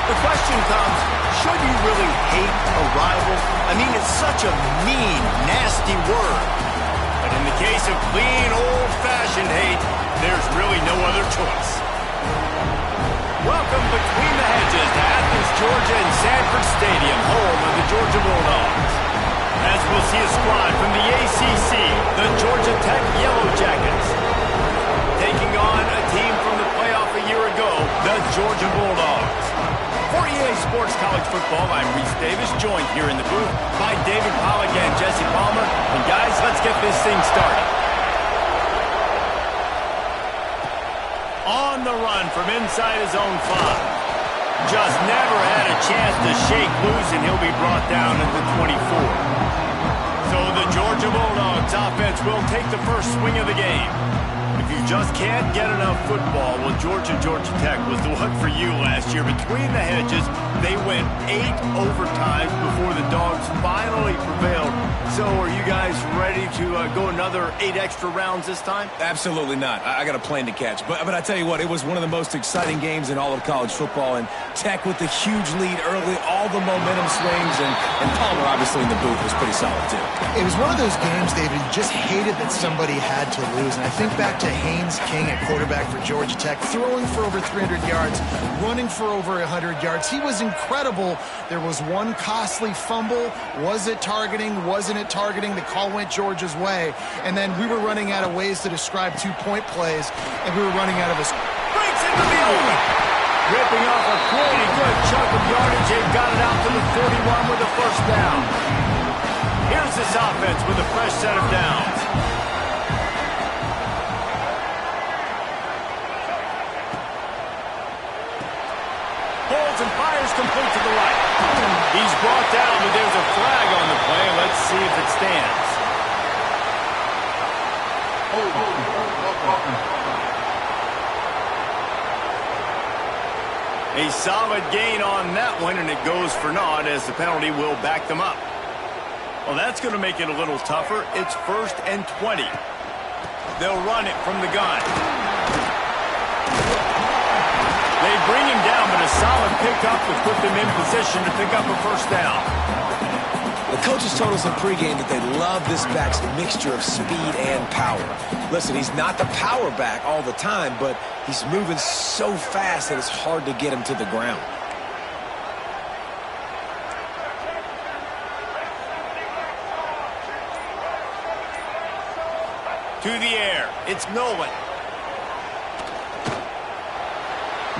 The question comes, should you really hate a rival? I mean, it's such a mean, nasty word. But in the case of clean, old-fashioned hate, there's really no other choice. Welcome between the hedges to Athens, Georgia and Sanford Stadium, home of the Georgia Bulldogs. As we'll see a squad from the ACC, the Georgia Tech Yellow Jackets, taking on a team from the playoff a year ago, the Georgia Bulldogs. For EA Sports College Football, I'm Reese Davis, joined here in the booth by David Pollack and Jesse Palmer. And guys, let's get this thing started. On the run from inside his own 5. Just never had a chance to shake loose, and he'll be brought down at the 24. So the Georgia Bulldogs offense will take the first swing of the game. If you just can't get enough football, well, Georgia Tech was the one for you last year. Between the hedges, they went 8 overtimes before the Dogs finally prevailed. So are you guys ready to go another 8 extra rounds this time? Absolutely not. I got a plane to catch. But I tell you what, it was one of the most exciting games in all of college football. And Tech with the huge lead early, all the momentum swings. And Palmer, obviously, in the booth was pretty solid, too. It was one of those games, David, you just hated that somebody had to lose. And I think back to Haynes King at quarterback for Georgia Tech, throwing for over 300 yards, running for over 100 yards. He was incredible. There was one costly fumble. Was it targeting? Wasn't it targeting? The call went Georgia's way. And then we were running out of ways to describe 2-point plays, and we were running out of a... Breaks into the open. Ripping off a pretty good chunk of yardage. They've got it out to the 41 with a first down. Here's this offense with a fresh set of downs. Holds and fires complete to the right. He's brought down, but there's a flag on the play. Let's see if it stands. A solid gain on that one, and it goes for naught as the penalty will back them up. Well, that's going to make it a little tougher. It's 1st and 20. They'll run it from the gun. They bring him down, but a solid pickup would put them in position to pick up a first down. The coaches told us in pregame that they love this back's mixture of speed and power. Listen, he's not the power back all the time, but he's moving so fast that it's hard to get him to the ground. To the air, it's Nolan.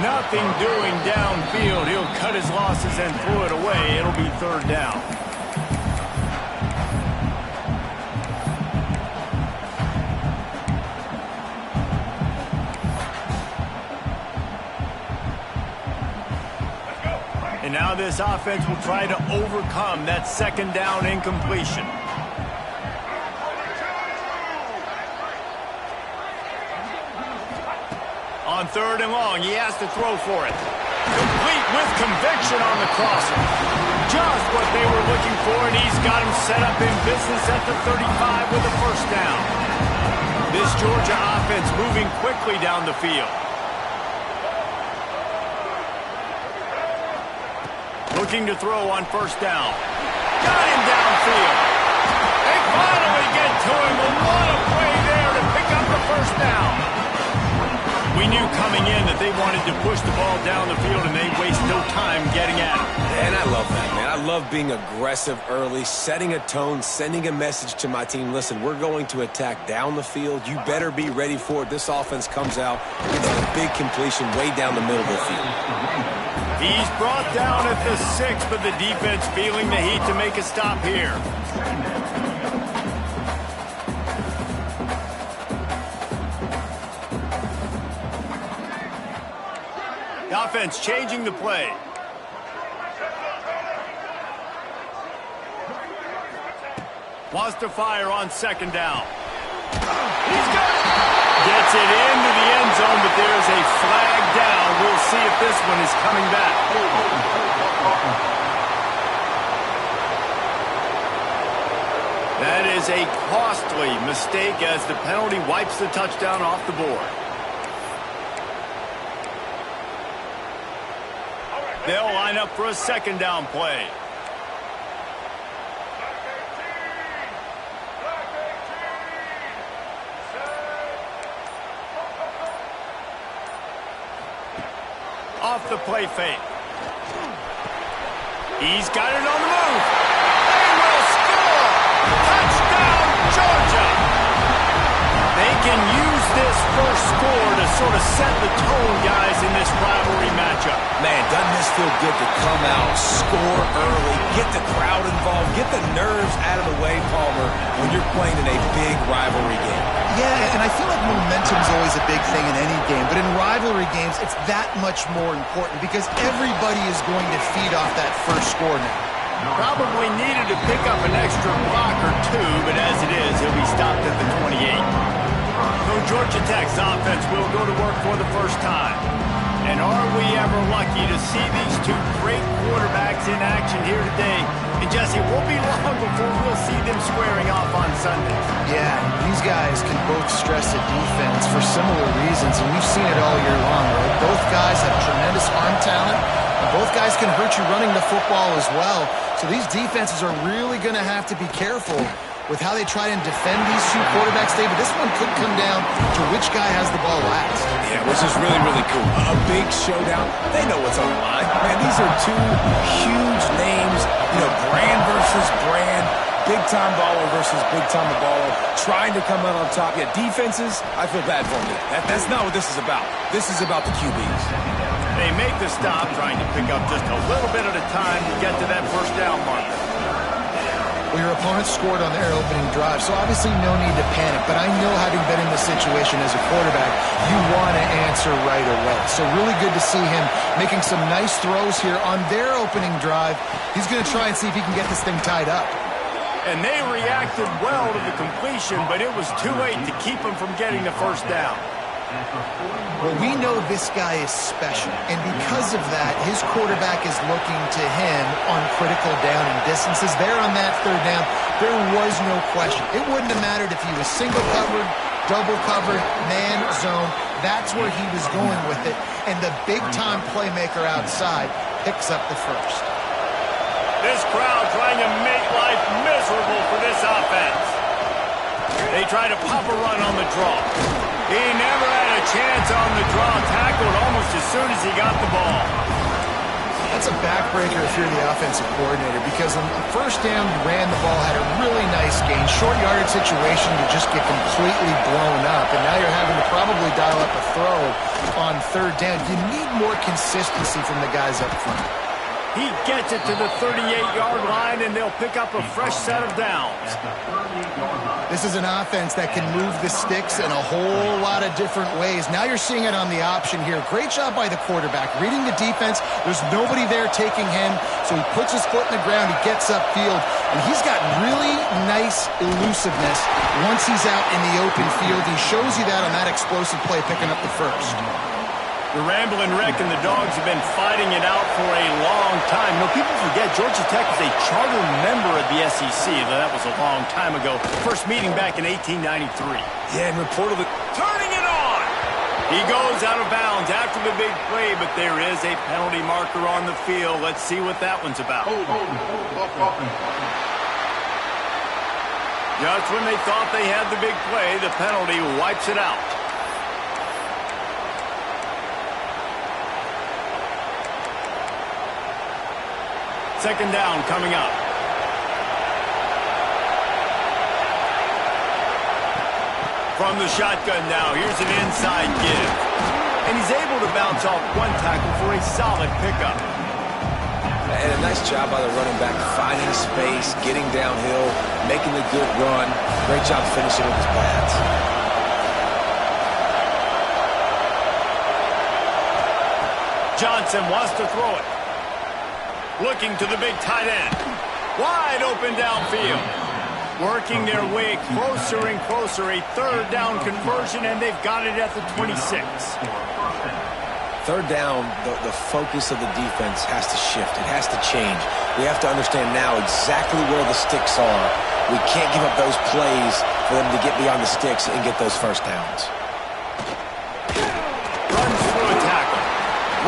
Nothing doing downfield. He'll cut his losses and throw it away. It'll be 3rd down. And now this offense will try to overcome that 2nd down incompletion. On 3rd and long, he has to throw for it. Complete with conviction on the crosser. Just what they were looking for, and he's got him set up in business at the 35 with a first down. This Georgia offense moving quickly down the field. Looking to throw on 1st down. Got him downfield. They finally get to him, and what a play there to pick up the first down. We knew coming in that they wanted to push the ball down the field, and they waste no time getting at it. And I love that, man. I love being aggressive early, setting a tone, sending a message to my team. Listen, we're going to attack down the field. You better be ready for it. This offense comes out, gets a big completion way down the middle of the field. He's brought down at the 6, but the defense feeling the heat to make a stop here. The offense changing the play. Wants to fire on 2nd down. He's got it. Gets it into the end zone, but there's a flag down. We'll see if this one is coming back. That is a costly mistake as the penalty wipes the touchdown off the board. They'll line up for a second down play. Off the play fake. He's got it on the move. They will score! Touchdown, Georgia! They can use this first score to sort of set the tone, guys, in this rivalry matchup. Man, doesn't this feel good to come out, score early, get the crowd involved, get the nerves out of the way, Palmer, when you're playing in a big rivalry game. Yeah, and I feel like momentum's always a big thing in any game, but in rivalry games, it's that much more important because everybody is going to feed off that first score now. Probably needed to pick up an extra block or two, but as it is, he'll be stopped at the 28. So Georgia Tech's offense will go to work for the first time. And are we ever lucky to see these two great quarterbacks in action here today? And Jesse, it won't be long before we'll see them squaring off on Sunday. Yeah, these guys can both stress a defense for similar reasons, and we've seen it all year long, right? Both guys have tremendous arm talent, and both guys can hurt you running the football as well. So these defenses are really going to have to be careful with how they try and defend these two quarterbacks, David. This one could come down to which guy has the ball last. Yeah, which is really, really cool. A big showdown. They know what's on the line. Man, these are two huge names, brand versus brand, big-time baller versus big-time baller, trying to come out on top. Yeah, defenses, I feel bad for them. That's not what this is about. This is about the QBs. They make the stop, trying to pick up just a little bit at a time to get to that first down marker. Well, your opponent scored on their opening drive, so obviously no need to panic. But I know, having been in this situation as a quarterback, you want to answer right away. So really good to see him making some nice throws here on their opening drive. He's going to try and see if he can get this thing tied up. And they reacted well to the completion, but it was too late to keep him from getting the first down. Well, we know this guy is special, and because of that, his quarterback is looking to him on critical down and distances. There on that third down, there was no question. It wouldn't have mattered if he was single covered, double covered, man, zone. That's where he was going with it, and the big-time playmaker outside picks up the first. This crowd trying to make life miserable for this offense. They try to pop a run on the draw. He never had a chance on the draw, tackled almost as soon as he got the ball. That's a backbreaker if you're the offensive coordinator, because on first down, you ran the ball, had a really nice gain. Short yardage situation, you just get completely blown up, and now you're having to probably dial up a throw on third down. You need more consistency from the guys up front. He gets it to the 38-yard line, and they'll pick up a fresh set of downs. This is an offense that can move the sticks in a whole lot of different ways. Now you're seeing it on the option here. Great job by the quarterback. Reading the defense, there's nobody there taking him, so he puts his foot in the ground, he gets upfield, and he's got really nice elusiveness once he's out in the open field. He shows you that on that explosive play, picking up the first. The Ramblin' Wreck and the Dogs have been fighting it out for a long time. People forget Georgia Tech is a charter member of the SEC, though that was a long time ago. First meeting back in 1893. Yeah, and reportedly turning it on. He goes out of bounds after the big play, but there is a penalty marker on the field. Let's see what that one's about. Just when they thought they had the big play, the penalty wipes it out. Second down coming up. From the shotgun now, here's an inside give. And he's able to bounce off one tackle for a solid pickup. And a nice job by the running back, finding space, getting downhill, making a good run. Great job finishing with his pads. Johnson wants to throw it. Looking to the big tight end. Wide open downfield. Working their way closer and closer. A third down conversion, and they've got it at the 26. Third down, the focus of the defense has to shift. It has to change. We have to understand now exactly where the sticks are. We can't give up those plays for them to get beyond the sticks and get those first downs. Runs through a tackle.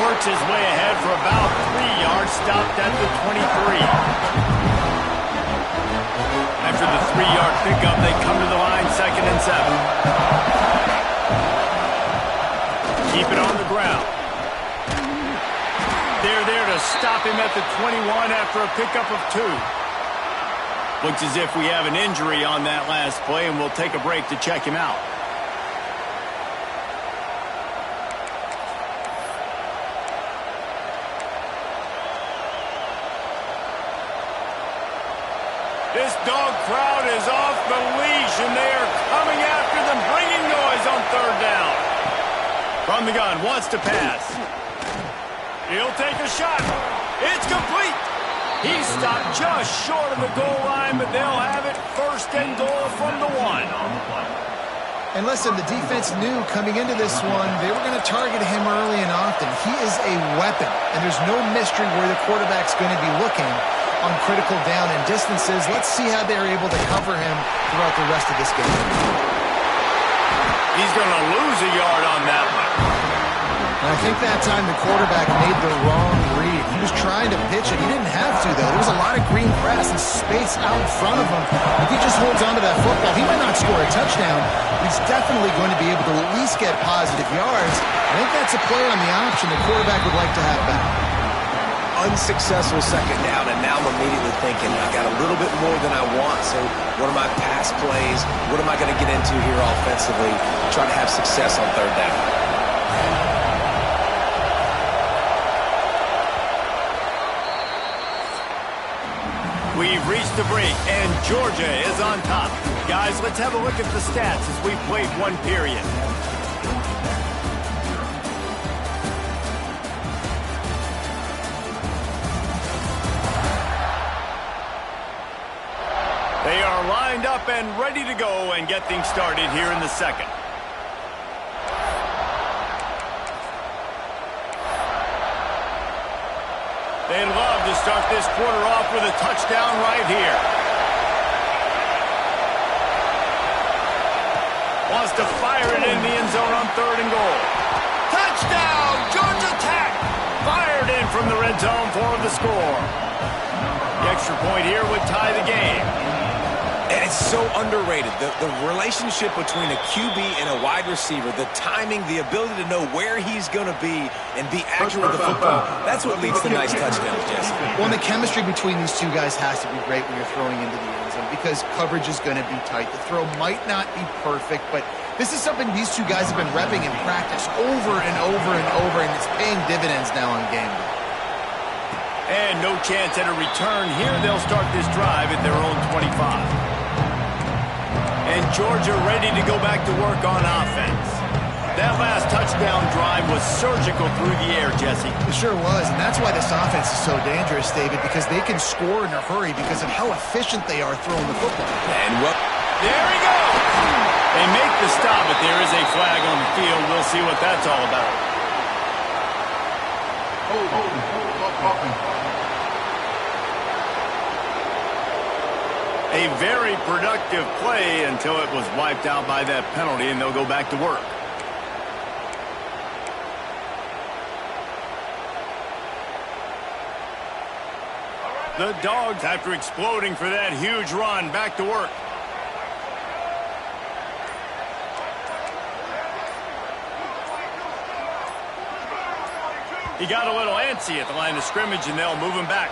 Work works his way ahead for about 3 yards, stopped at the 23. After the 3-yard pickup, they come to the line, 2nd and 7. Keep it on the ground. They're there to stop him at the 21 after a pickup of 2. Looks as if we have an injury on that last play, and we'll take a break to check him out. This dog crowd is off the leash, and they are coming after them, bringing noise on 3rd down. From the gun, wants to pass. He'll take a shot. It's complete. He stopped just short of the goal line, but they'll have it 1st and goal from the 1. And listen, the defense knew coming into this one, they were going to target him early and often. He is a weapon, and there's no mystery where the quarterback's going to be looking on critical down and distances. Let's see how they're able to cover him throughout the rest of this game. He's going to lose a yard on that one. And I think that time the quarterback made the wrong read. He was trying to pitch it. He didn't have to, though. There was a lot of green grass and space out in front of him. If he just holds onto that football, he might not score a touchdown, but he's definitely going to be able to at least get positive yards. I think that's a play on the option the quarterback would like to have back. Unsuccessful 2nd down, and now I'm immediately thinking, I got a little bit more than I want, so what are my pass plays? What am I going to get into here offensively? Try to have success on 3rd down. We've reached the break, and Georgia is on top. Guys, let's have a look at the stats as we've played 1 period. They are lined up and ready to go and get things started here in the 2nd. They'd love to start this quarter off with a touchdown right here. Wants to fire it in the end zone on 3rd and goal. Touchdown, Georgia Tech! Fired in from the red zone for the score. The extra point here would tie the game. And it's so underrated. The relationship between a QB and a wide receiver, the timing, the ability to know where he's going to be and be accurate with the football, that's what leads to nice touchdowns, Jesse. Well, and the chemistry between these 2 guys has to be great when you're throwing into the end zone because coverage is going to be tight. The throw might not be perfect, but this is something these 2 guys have been repping in practice over and over and over, and it's paying dividends now on game day. And no chance at a return here. They'll start this drive at their own 25. And Georgia ready to go back to work on offense. That last touchdown drive was surgical through the air, Jesse. It sure was, and that's why this offense is so dangerous, David, because they can score in a hurry because of how efficient they are throwing the football. And what? There he goes! They make the stop, but there is a flag on the field. We'll see what that's all about. A very productive play until it was wiped out by that penalty, and they'll go back to work. The Dogs, after exploding for that huge run, back to work. He got a little antsy at the line of scrimmage, and they'll move him back.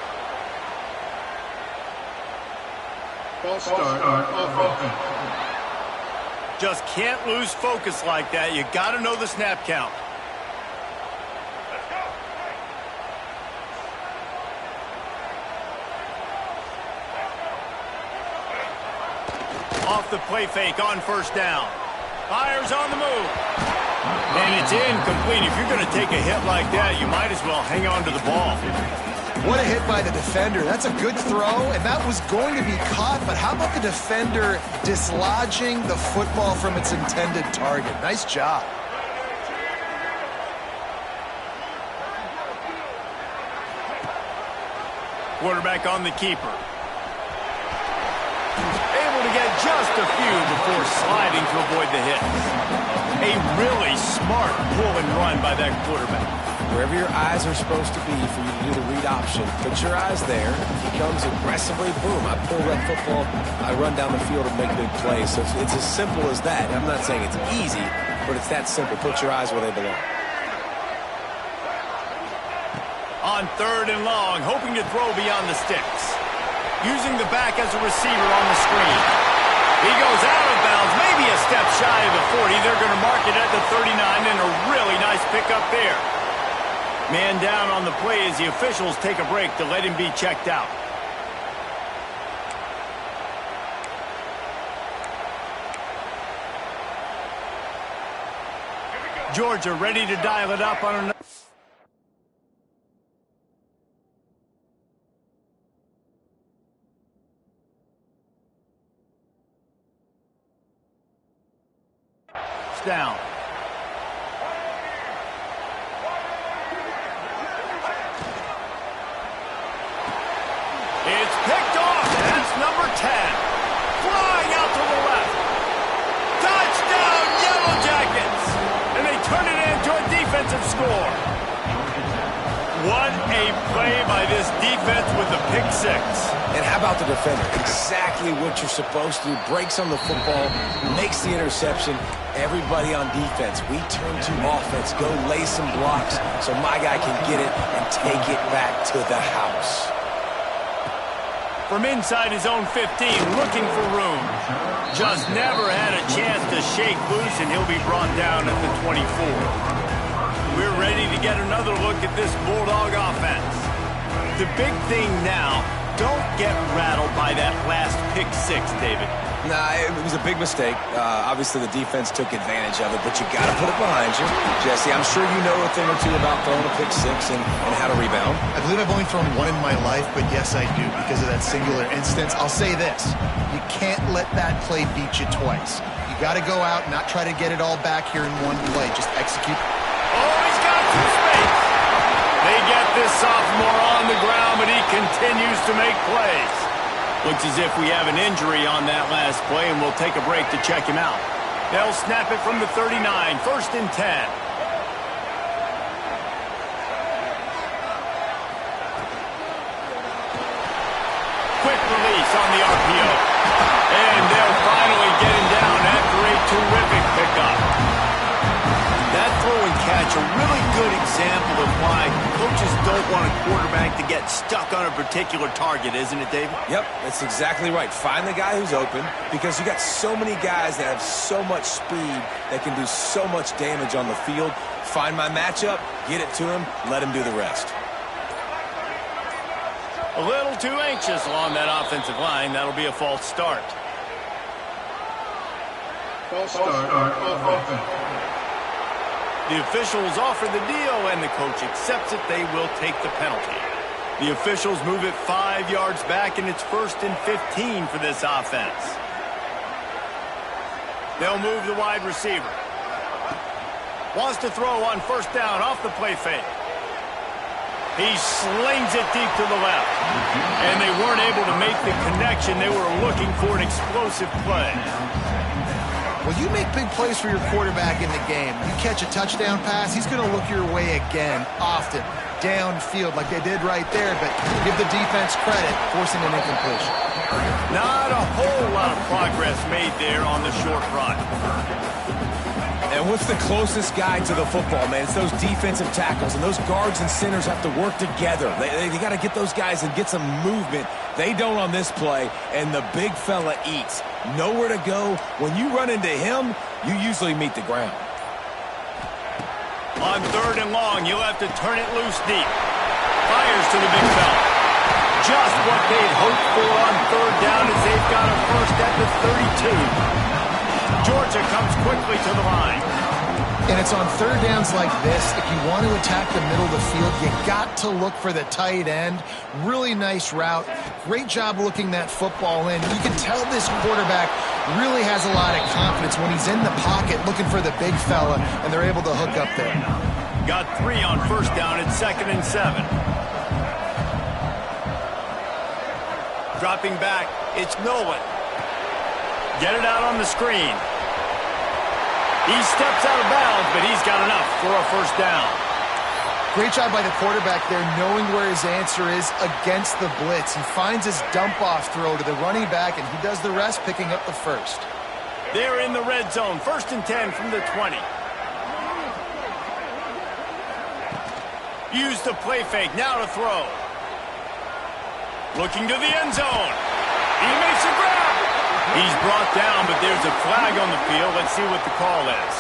False start offense. Just can't lose focus like that. You got to know the snap count. Off the play fake on 1st down. Fires on the move. And it's incomplete. If you're going to take a hit like that, you might as well hang on to the ball. What a hit by the defender. That's a good throw, and that was going to be caught, but how about the defender dislodging the football from its intended target? Nice job. Quarterback on the keeper. Able to get just a few before sliding to avoid the hit. A really smart pull and run by that quarterback. Wherever your eyes are supposed to be for you to do the read option, put your eyes there. He comes aggressively, boom, I pull that football, I run down the field and make big plays. So it's as simple as that. I'm not saying it's easy, but it's that simple. Put your eyes where they belong. On 3rd and long, hoping to throw beyond the sticks. Using the back as a receiver on the screen. He goes out of bounds, maybe a step shy of the 40. They're going to mark it at the 39, and a really nice pickup there. Man down on the play as the officials take a break to let him be checked out. Georgia ready to dial it up on another. Down. It's picked off. That's number 10. Flying out to the left. Touchdown, Yellow Jackets. And they turn it into a defensive score. What a play by this defense with the pick six. And how about the defender? Exactly what you're supposed to do. Breaks on the football, makes the interception. Everybody on defense, we turn to offense. Go lay some blocks so my guy can get it and take it back to the house. From inside his own 15, looking for room. Just never had a chance to shake loose, and he'll be brought down at the 24. We're ready to get another look at this Bulldog offense. The big thing now, don't get rattled by that last pick six, David. Nah, it was a big mistake. Obviously, the defense took advantage of it, but you got to put it behind you. Jesse, I'm sure you know a thing or two about throwing a pick six and how to rebound. I believe I've only thrown one in my life, but yes, I do because of that singular instance. I'll say this. You can't let that play beat you twice. You got to go out and not try to get it all back here in one play. Just execute. Oh, he's got some space. They get this sophomore on the ground, but he continues to make plays. Looks as if we have an injury on that last play, and we'll take a break to check him out. They'll snap it from the 39, 1st and 10. Quick release on the RPO. And they'll finally get him down after a terrific pickup. That throw and catch, a really good example of why coaches don't want a quarterback to get stuck on a particular target, isn't it, David? Yep, that's exactly right. Find the guy who's open because you got so many guys that have so much speed that can do so much damage on the field. Find my matchup, get it to him, let him do the rest. A little too anxious along that offensive line. That'll be a false start. False start on offense. The officials offer the deal, and the coach accepts it. They will take the penalty. The officials move it 5 yards back, and it's 1st and 15 for this offense. They'll move the wide receiver. Wants to throw on 1st down off the play fake. He slings it deep to the left. And they weren't able to make the connection. They were looking for an explosive play. Well, you make big plays for your quarterback in the game. You catch a touchdown pass, he's going to look your way again, often, downfield like they did right there, but give the defense credit, forcing an incompletion. Not a whole lot of progress made there on the short run. And what's the closest guy to the football, man? It's those defensive tackles, and those guards and centers have to work together. They got to get those guys and get some movement. They don't on this play, and the big fella eats. Nowhere to go. When you run into him, you usually meet the ground. On 3rd and long, you'll have to turn it loose deep. Fires to the big fella. Just what they'd hoped for on 3rd down as they've got a first at the 32. Georgia comes quickly to the line. And it's on 3rd downs like this. If you want to attack the middle of the field, you got to look for the tight end. Really nice route. Great job looking that football in. You can tell this quarterback really has a lot of confidence when he's in the pocket looking for the big fella, and they're able to hook up there. Got 3 on 1st down at 2nd and 7. Dropping back, it's Nolan. Get it out on the screen. He steps out of bounds, but he's got enough for a 1st down. Great job by the quarterback there, knowing where his answer is against the blitz. He finds his dump-off throw to the running back, and he does the rest, picking up the first. They're in the red zone. 1st and 10 from the 20. Use the play fake. Now to throw. Looking to the end zone. He makes a grab. He's brought down, but there's a flag on the field. Let's see what the call is.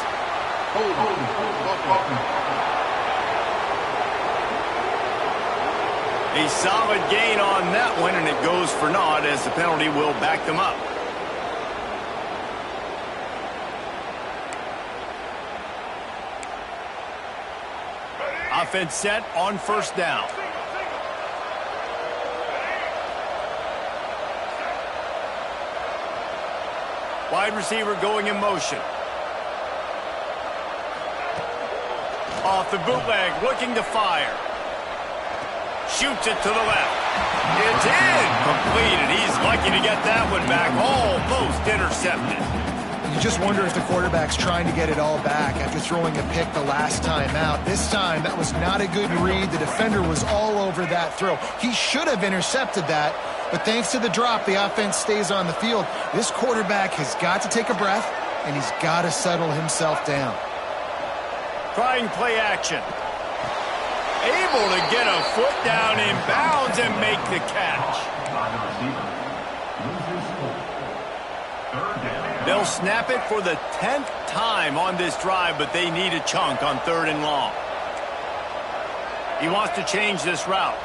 A solid gain on that one, and it goes for naught as the penalty will back them up. Offense set on 1st down. Wide receiver going in motion. Off the bootleg, looking to fire. Shoots it to the left. It's in. Completed. He's lucky to get that one back. Almost intercepted. You just wonder if the quarterback's trying to get it all back after throwing a pick the last time out. This time, that was not a good read. The defender was all over that throw. He should have intercepted that, but thanks to the drop, the offense stays on the field. This quarterback has got to take a breath, and he's got to settle himself down. Trying play action. Able to get a foot down in bounds and make the catch. They'll snap it for the 10th time on this drive, but they need a chunk on 3rd and long. He wants to change this route.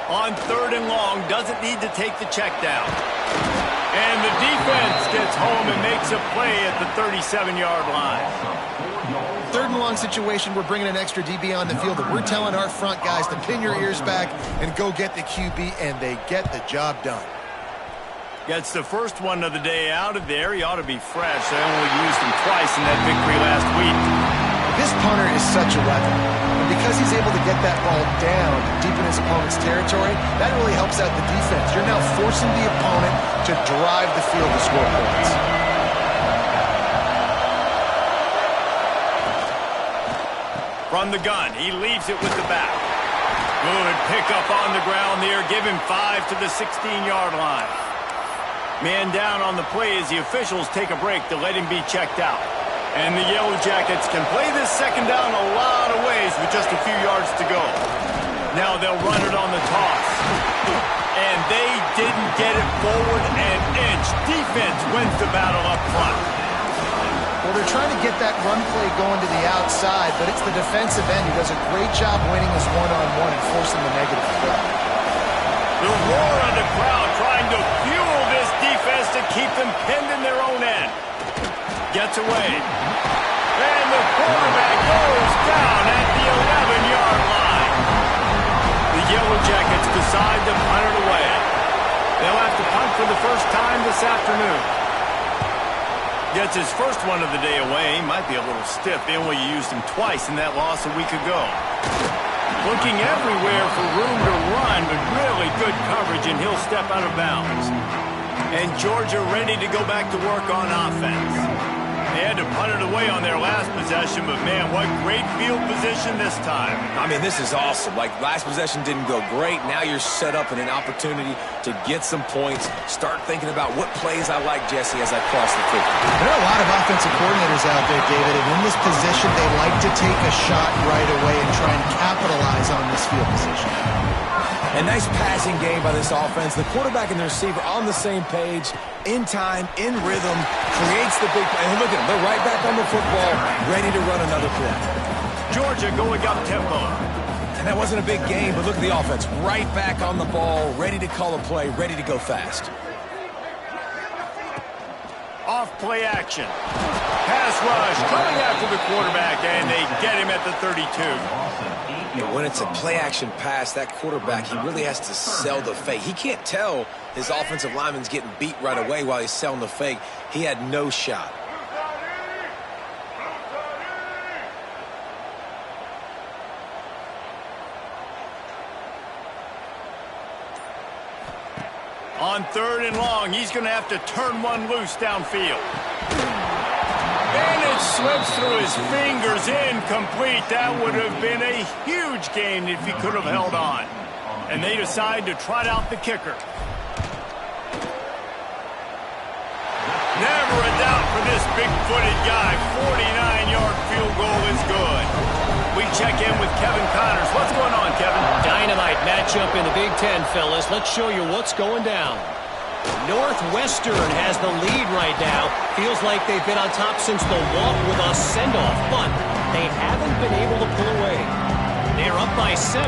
On 3rd and long, doesn't need to take the check down. And the defense gets home and makes a play at the 37-yard line. 3rd and long situation, we're bringing an extra DB on the field, and we're telling our front guys to pin your ears back and go get the QB, and they get the job done. Gets the first one of the day out of there. He ought to be fresh. They only used him twice in that victory last week. This punter is such a weapon. And because he's able to get that ball down deep in his opponent's territory, that really helps out the defense. You're now forcing the opponent to drive the field to score points. From the gun, he leaves it with the back. Good pickup on the ground there. Give him 5 to the 16-yard line. Man down on the play as the officials take a break to let him be checked out. And the Yellow Jackets can play this 2nd down a lot of ways with just a few yards to go. Now they'll run it on the toss. And they didn't get it forward an inch. Defense wins the battle up front. Well, they're trying to get that run play going to the outside, but it's the defensive end who does a great job winning his one-on-one and forcing the negative play. The roar of the crowd trying to fuel this defense to keep them pinned in their own end. Gets away. And the quarterback goes down at the 11-yard line. The Yellow Jackets decide to punt it away. They'll have to punt for the first time this afternoon. Gets his first one of the day away. He might be a little stiff. They only used him twice in that loss a week ago. Looking everywhere for room to run, but really good coverage, and he'll step out of bounds. And Georgia ready to go back to work on offense. They had to punt it away on their last possession, but man, what great field position this time. I mean, this is awesome. Like, last possession didn't go great. Now you're set up in an opportunity to get some points. Start thinking about what plays I like, Jesse, as I cross the 50. There are a lot of offensive coordinators out there, David, and in this position, they like to take a shot right away and try and capitalize on this field position. A nice passing game by this offense. The quarterback and the receiver on the same page, in time, in rhythm, creates the big play. And look at them, they're right back on the football, ready to run another play. Georgia going up tempo. And that wasn't a big game, but look at the offense. Right back on the ball, ready to call a play, ready to go fast. Off play action. Pass rush coming after the quarterback, and they get him at the 32. When it's a play-action pass, that quarterback, he really has to sell the fake. He can't tell his offensive lineman's getting beat right away while he's selling the fake. He had no shot. On 3rd and long, he's going to have to turn one loose downfield. And it's Slips through his fingers, incomplete. That would have been a huge gain if he could have held on. And they decide to trot out the kicker. Never a doubt for this big-footed guy. 49-yard field goal is good. We check in with Kevin Connors. What's going on, Kevin? Dynamite matchup in the Big Ten, fellas. Let's show you what's going down. Northwestern has the lead right now. Feels like they've been on top since the walk with a send-off, but they haven't been able to pull away. They're up by 7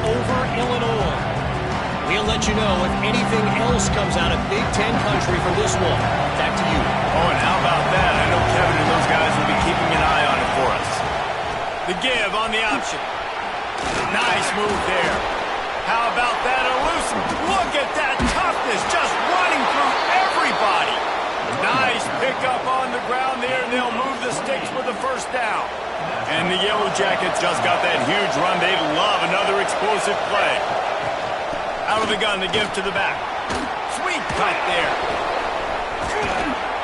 over Illinois. We'll let you know if anything else comes out of Big Ten country from this one. Back to you. Oh, and how about that? I know Kevin and those guys will be keeping an eye on it for us. The give on the option. Nice move there. How about that elusive? Look at that toughness, just running through everybody. Nice pickup on the ground there, and they'll move the sticks with the first down. And the Yellow Jackets just got that huge run. They love another explosive play. Out of the gun, the give to the back. Sweet cut there.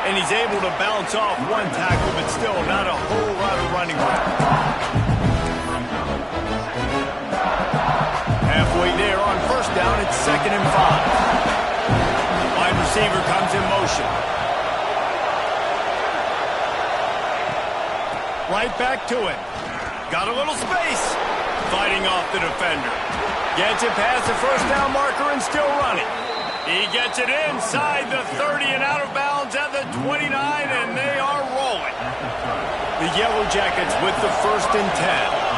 And he's able to bounce off one tackle, but still not a whole lot of running room. Halfway there on first down, it's 2nd and 5. Wide receiver comes in motion. Right back to it. Got a little space. Fighting off the defender. Gets it past the first down marker and still running. He gets it inside the 30 and out of bounds at the 29, and they are rolling. The Yellow Jackets with the 1st and 10.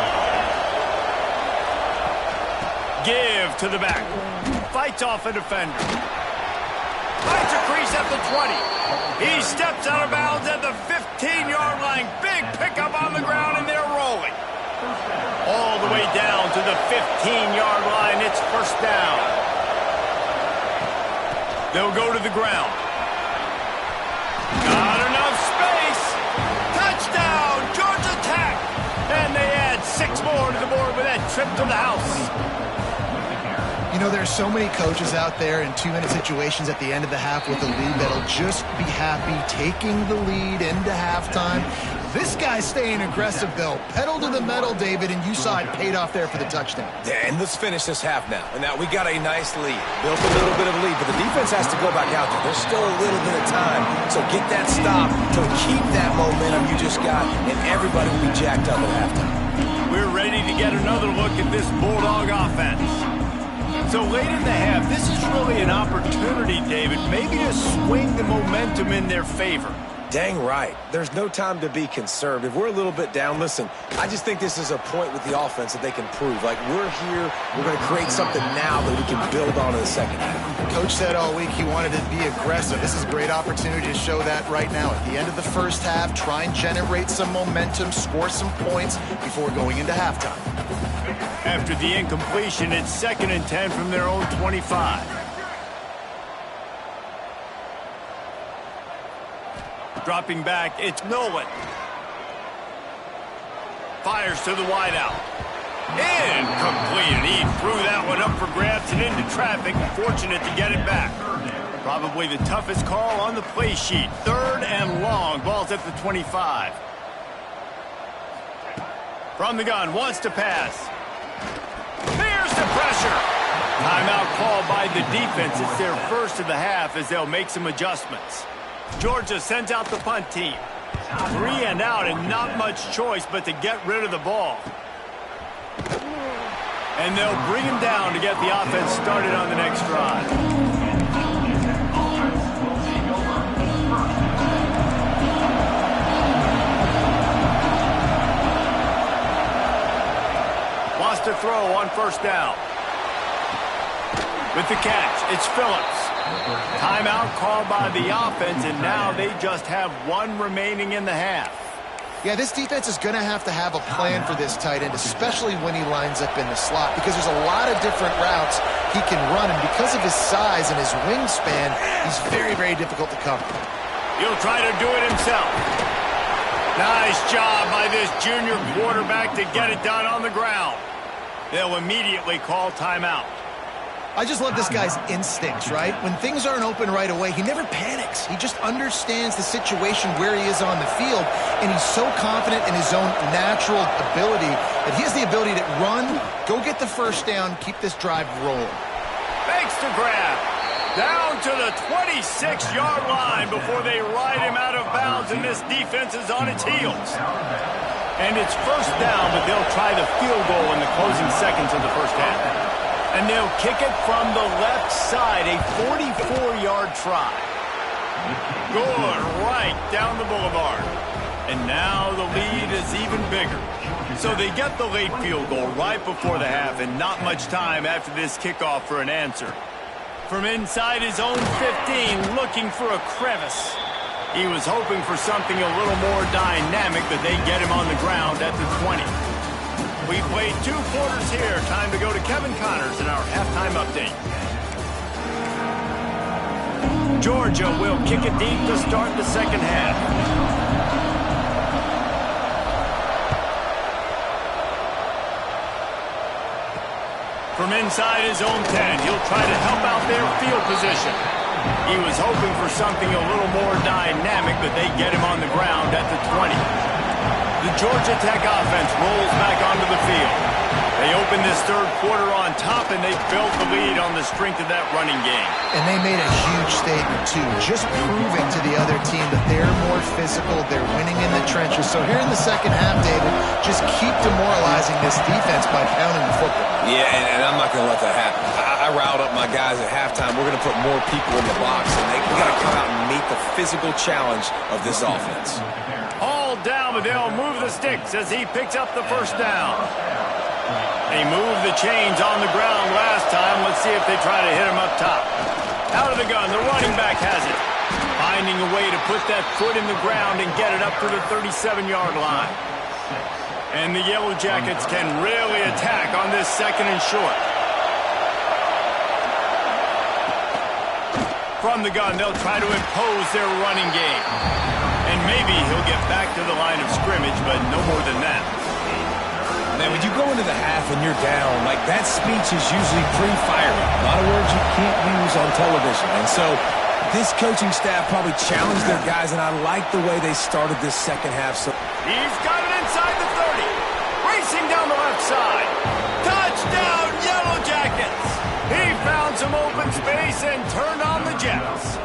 Give to the back. Fights off a defender. Finds a crease at the 20. He steps out of bounds at the 15-yard line. Big pickup on the ground, and they're rolling. All the way down to the 15-yard line. It's first down. They'll go to the ground. Not enough space. Touchdown, Georgia Tech. And they add 6 more to the board with that trip to the house. You know, there's so many coaches out there in 2-minute situations at the end of the half with the lead that'll just be happy taking the lead into halftime. This guy's staying aggressive, though. Pedal to the metal, David, and you saw it paid off there for the touchdown. Yeah, and let's finish this half now. And now we got a nice lead. Built a little bit of a lead, but the defense has to go back out there. There's still a little bit of time. So get that stop to keep that momentum you just got, and everybody will be jacked up at halftime. We're ready to get another look at this Bulldog offense. So late in the half, this is really an opportunity, David, maybe to swing the momentum in their favor. Dang right. There's no time to be conservative. We're a little bit down. Listen, I just think this is a point with the offense that they can prove. Like, we're here, we're going to create something now that we can build on in the second half. Coach said all week he wanted to be aggressive. This is a great opportunity to show that right now. At the end of the first half, try and generate some momentum, score some points before going into halftime. After the incompletion, it's 2nd and 10 from their own 25. Dropping back, it's Nolan. Fires to the wideout. Incomplete. He threw that one up for grabs and into traffic. Fortunate to get it back. Probably the toughest call on the play sheet. 3rd and long. Ball's at the 25. From the gun, wants to pass. Here's the pressure. Timeout called by the defense. It's their first of the half as they'll make some adjustments. Georgia sends out the punt team. 3 and out and not much choice but to get rid of the ball. And they'll bring him down to get the offense started on the next drive. Wants to throw on first down. With the catch, it's Phillips. Timeout called by the offense, and now they just have 1 remaining in the half. Yeah, this defense is going to have a plan for this tight end, especially when he lines up in the slot, because there's a lot of different routes he can run, and because of his size and his wingspan, he's very, very difficult to cover. He'll try to do it himself. Nice job by this junior quarterback to get it done on the ground. They'll immediately call timeout. I just love this guy's instincts, right? When things aren't open right away, he never panics. He just understands the situation where he is on the field, and he's so confident in his own natural ability that he has the ability to run, go get the first down, keep this drive rolling. Fakes to grab. Down to the 26-yard line before they ride him out of bounds, and this defense is on its heels. And it's first down, but they'll try the field goal in the closing seconds of the first half. And they'll kick it from the left side, a 44-yard try. Good, right down the boulevard. And now the lead is even bigger. So they get the late field goal right before the half, and not much time after this kickoff for an answer. From inside his own 15, looking for a crevice. He was hoping for something a little more dynamic, but they get him on the ground at the 20. We played 2 quarters here. Time to go to Kevin Connors in our halftime update. Georgia will kick it deep to start the second half. From inside his own 10, he'll try to help out their field position. He was hoping for something a little more dynamic, but they get him on the ground at the 20. The Georgia Tech offense rolls back onto the field. They open this third quarter on top, and they built the lead on the strength of that running game. And they made a huge statement, too, just proving to the other team that they're more physical, they're winning in the trenches. So here in the second half, David, just keep demoralizing this defense by pounding the football. Yeah, and I'm not going to let that happen. I riled up my guys at halftime. We're going to put more people in the box, and we got to come out and meet the physical challenge of this offense. All down, but they'll move the sticks as he picks up the first down. They moved the chains on the ground last time. Let's see if they try to hit him up top. Out of the gun, the running back has it. Finding a way to put that foot in the ground and get it up to the 37-yard line. And the Yellow Jackets can really attack on this second and short. From the gun, they'll try to impose their running game. And maybe he'll get back to the line of scrimmage, but no more than that. Man, when you go into the half and you're down, like that speech is usually pretty fiery. A lot of words you can't use on television. And so this coaching staff probably challenged their guys, and I like the way they started this second half. So he's got it inside the 30. Racing down the left side. Touchdown, Yellow Jackets. He found some open space and turned on the Jets.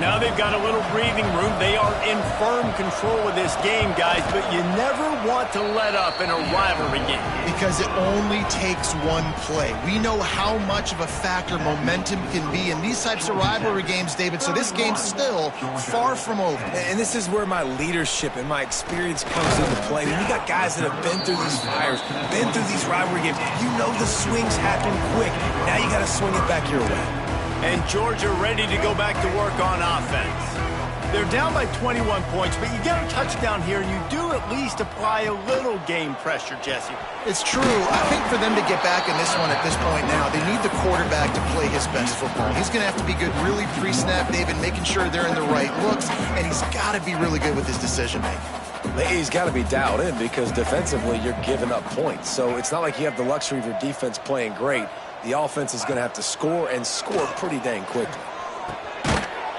Now they've got a little breathing room. They are in firm control of this game, guys, but you never want to let up in a rivalry game. Because it only takes one play. We know how much of a factor momentum can be in these types of rivalry games, David, so this game's still far from over. And this is where my leadership and my experience comes into play. When you got guys that have been through these fires, been through these rivalry games, you know the swings happen quick. Now you got to swing it back your way. And Georgia ready to go back to work on offense. They're down by 21 points, but you get a touchdown here, and you do at least apply a little game pressure, Jesse. It's true. I think for them to get back in this one at this point now, they need the quarterback to play his best football. He's going to have to be good really pre-snap, David, making sure they're in the right looks, and he's got to be really good with his decision-making. He's got to be dialed in because defensively you're giving up points. So it's not like you have the luxury of your defense playing great. The offense is going to have to score and score pretty dang quickly.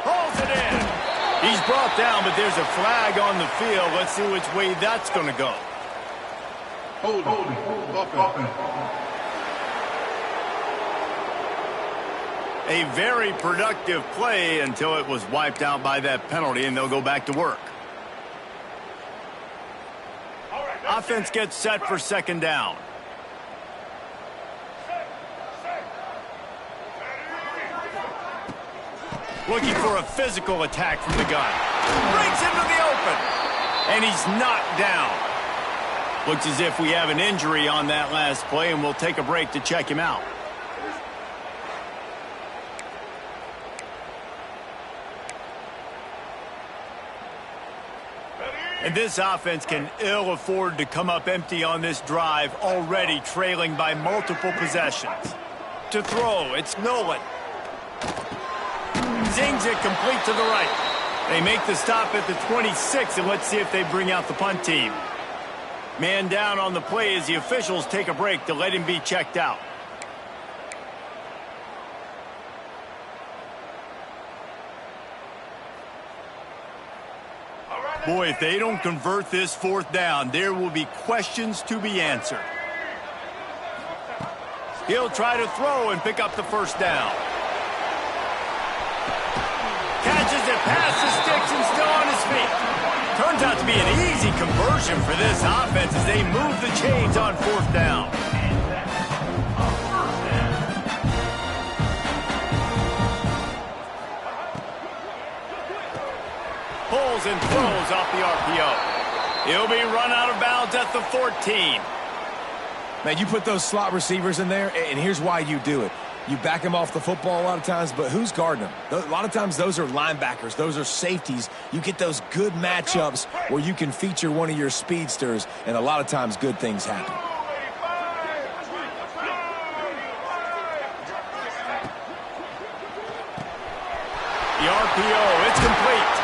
Holds it in. He's brought down, but there's a flag on the field. Let's see which way that's going to go. Hold on. A very productive play until it was wiped out by that penalty, and they'll go back to work. Offense gets set for second down. Looking for a physical attack from the gun. Breaks into the open. And he's knocked down. Looks as if we have an injury on that last play, and we'll take a break to check him out. And this offense can ill afford to come up empty on this drive, already trailing by multiple possessions. To throw, it's Nolan. Zings it complete to the right. They make the stop at the 26, and let's see if they bring out the punt team. Man down on the play as the officials take a break to let him be checked out. Boy, if they don't convert this fourth down, there will be questions to be answered. He'll try to throw and pick up the first down. Catches it past the sticks and still on his feet. Turns out to be an easy conversion for this offense as they move the chains on fourth down. Pulls and throws off the RPO. He'll be run out of bounds at the 14. Man, you put those slot receivers in there, and here's why you do it. You back them off the football a lot of times, but who's guarding them? A lot of times those are linebackers. Those are safeties. You get those good matchups where you can feature one of your speedsters, and a lot of times good things happen. The RPO, it's complete.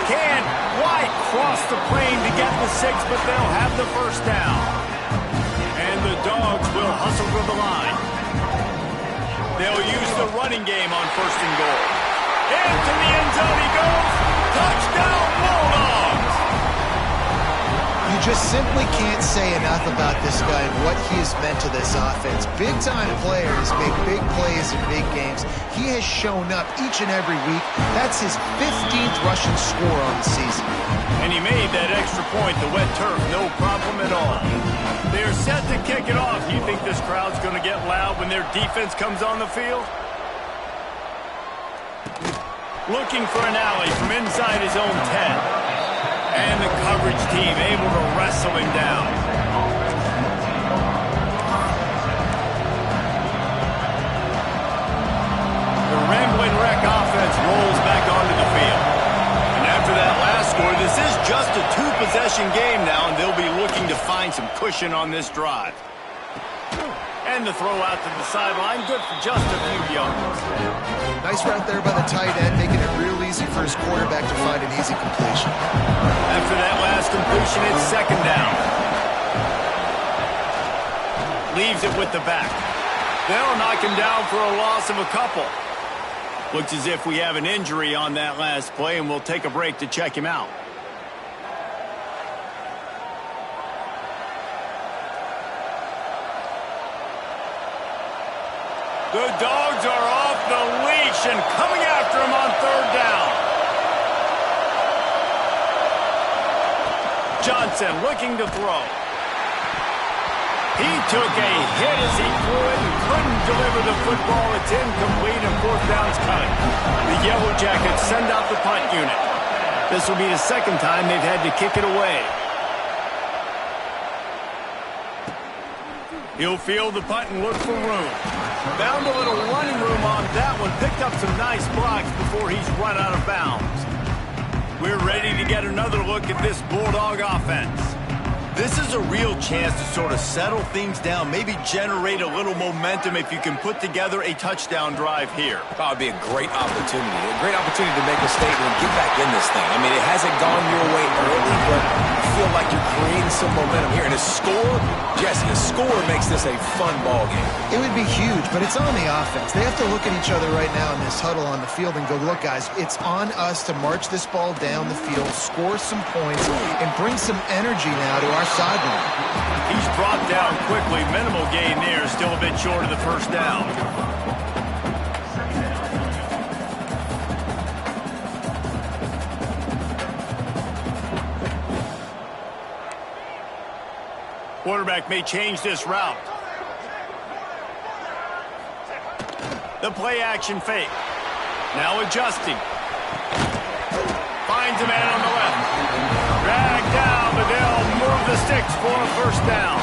Can White cross the plane to get the 6, but they'll have the first down. And the Dogs will hustle to the line. They'll use the running game on first and goal. Into the end zone he goes. Touchdown, Bulldogs! You just simply can't say enough about this guy and what he has meant to this offense. Big-time players make big plays in big games. He has shown up each and every week. That's his 15th rushing score on the season. And he made that extra point, the wet turf, no problem at all. They're set to kick it off. Do you think this crowd's going to get loud when their defense comes on the field? Looking for an alley from inside his own 10. And the coverage team able to wrestle him down. The Ramblin' Wreck offense rolls back onto the field. And after that last score, this is just a two-possession game now, and they'll be looking to find some cushion on this drive. And the throw out to the sideline, good for just a few yards. Nice route there by the tight end, making it real easy for his quarterback to find an easy completion. After that last completion, it's second down. Leaves it with the back. They'll knock him down for a loss of a couple. Looks as if we have an injury on that last play, and we'll take a break to check him out. The Dogs are off the leash and coming after him on third down. Johnson looking to throw. He took a hit as he threw it and couldn't deliver the football. It's incomplete and fourth down's coming. The Yellow Jackets send out the punt unit. This will be the second time they've had to kick it away. He'll field the punt and look for room. Found a little running room on that one. Picked up some nice blocks before he's run out of bounds. We're ready to get another look at this Bulldog offense. This is a real chance to sort of settle things down, maybe generate a little momentum if you can put together a touchdown drive here. That would be a great opportunity to make a statement and get back in this thing. I mean, it hasn't gone your way early, but I feel like you're creating some momentum here. And a score, Jesse, a score makes this a fun ball game. It would be huge, but it's on the offense. They have to look at each other right now in this huddle on the field and go, look, guys, it's on us to march this ball down the field, score some points, and bring some energy now to our sideline. He's brought down quickly. Minimal gain there. Still a bit short of the first down. Quarterback may change this route. The play action fake. Now adjusting. Finds a man on the left. Dragged down, but they'll move the sticks for a first down.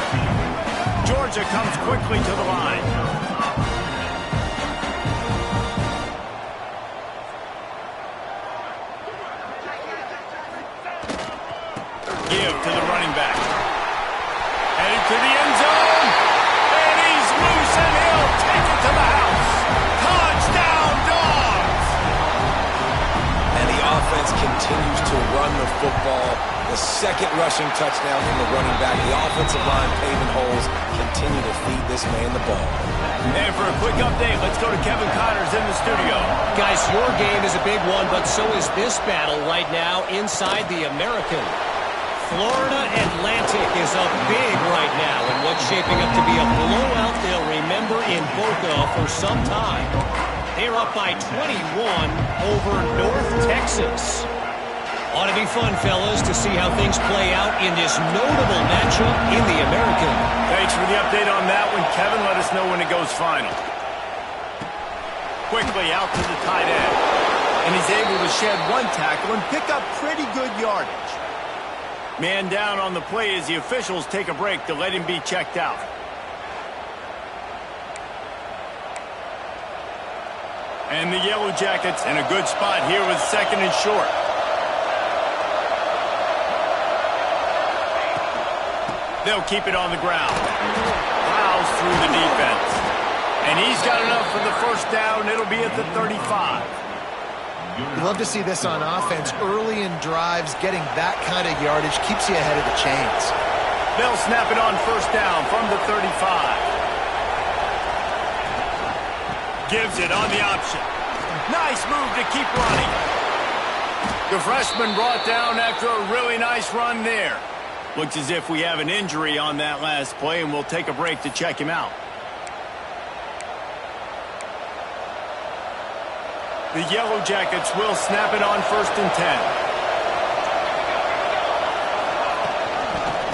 Georgia comes quickly to the line. Give to the running back. Headed to the end zone. And he's loose, and he'll take it to the house. Touchdown, Dogs! And the offense continues to run the football. The second rushing touchdown from the running back. The offensive line paving holes. Continue to feed this man the ball. And for a quick update, let's go to Kevin Connors in the studio. Guys, your game is a big one, but so is this battle right now inside the American. Florida Atlantic is up big right now in what's shaping up to be a blowout they'll remember in Boca for some time. They're up by 21 over North Texas. Ought to be fun, fellas, to see how things play out in this notable matchup in the American. Thanks for the update on that one, Kevin. Let us know when it goes final. Quickly out to the tight end. And he's able to shed one tackle and pick up pretty good yardage. Man down on the play as the officials take a break to let him be checked out. And the Yellow Jackets in a good spot here with 2nd and short. They'll keep it on the ground. Plows through the defense. And he's got enough for the first down. It'll be at the 35. You love to see this on offense. Early in drives, getting that kind of yardage keeps you ahead of the chains. They'll snap it on first down from the 35. Gives it on the option. Nice move to keep running. The freshman brought down after a really nice run there. Looks as if we have an injury on that last play, and we'll take a break to check him out. The Yellow Jackets will snap it on 1st and 10.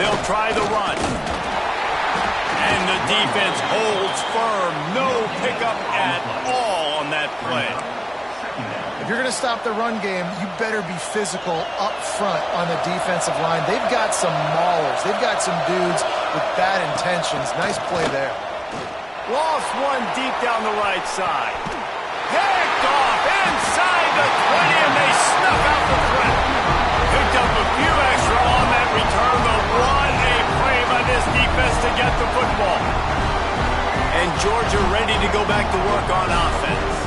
They'll try the run. And the defense holds firm. No pickup at all on that play. If you're going to stop the run game, you better be physical up front on the defensive line. They've got some maulers. They've got some dudes with bad intentions. Nice play there. Lost one deep down the right side. Picked off inside the 20, and they snuck out the threat. Picked up a few extra on that return, but what a play by this defense to get the football. And Georgia ready to go back to work on offense.